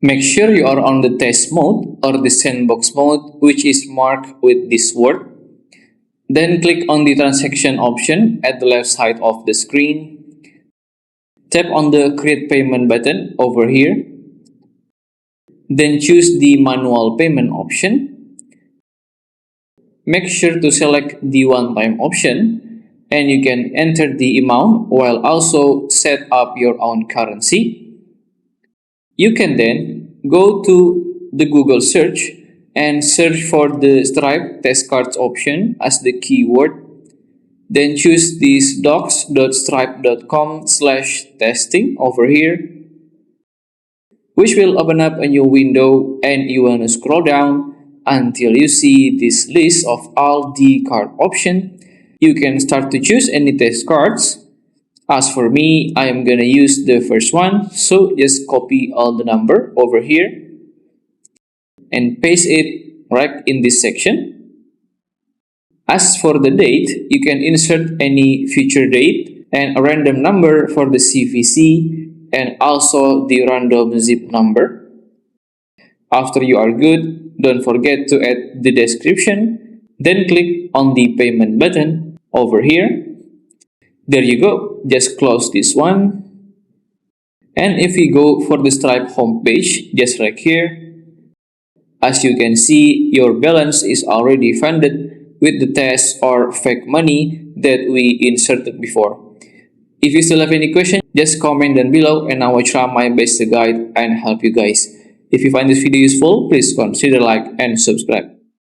Make sure you are on the test mode or the sandbox mode, which is marked with this word. Then click on the transaction option at the left side of the screen. Tap on the create payment button over here. Then choose the manual payment option. Make sure to select the one-time option, and you can enter the amount while also set up your own currency. You can then go to the Google search and search for the Stripe test cards option as the keyword. Then choose this docs.stripe.com/testing over here, which will open up a new window, and you want to scroll down until you see this list of all the card options. You can start to choose any test cards. As for me, I am gonna use the first one, so just copy all the number over here and paste it right in this section. As for the date, you can insert any future date and a random number for the CVC and also the random zip number. After you are good, don't forget to add the description, then click on the payment button over here. There you go, just close this one. And if you go for the Stripe homepage, just right here, as you can see, your balance is already funded with the test or fake money that we inserted before. If you still have any question, just comment down below and I will try my best to guide and help you guys. If you find this video useful, please consider like and subscribe.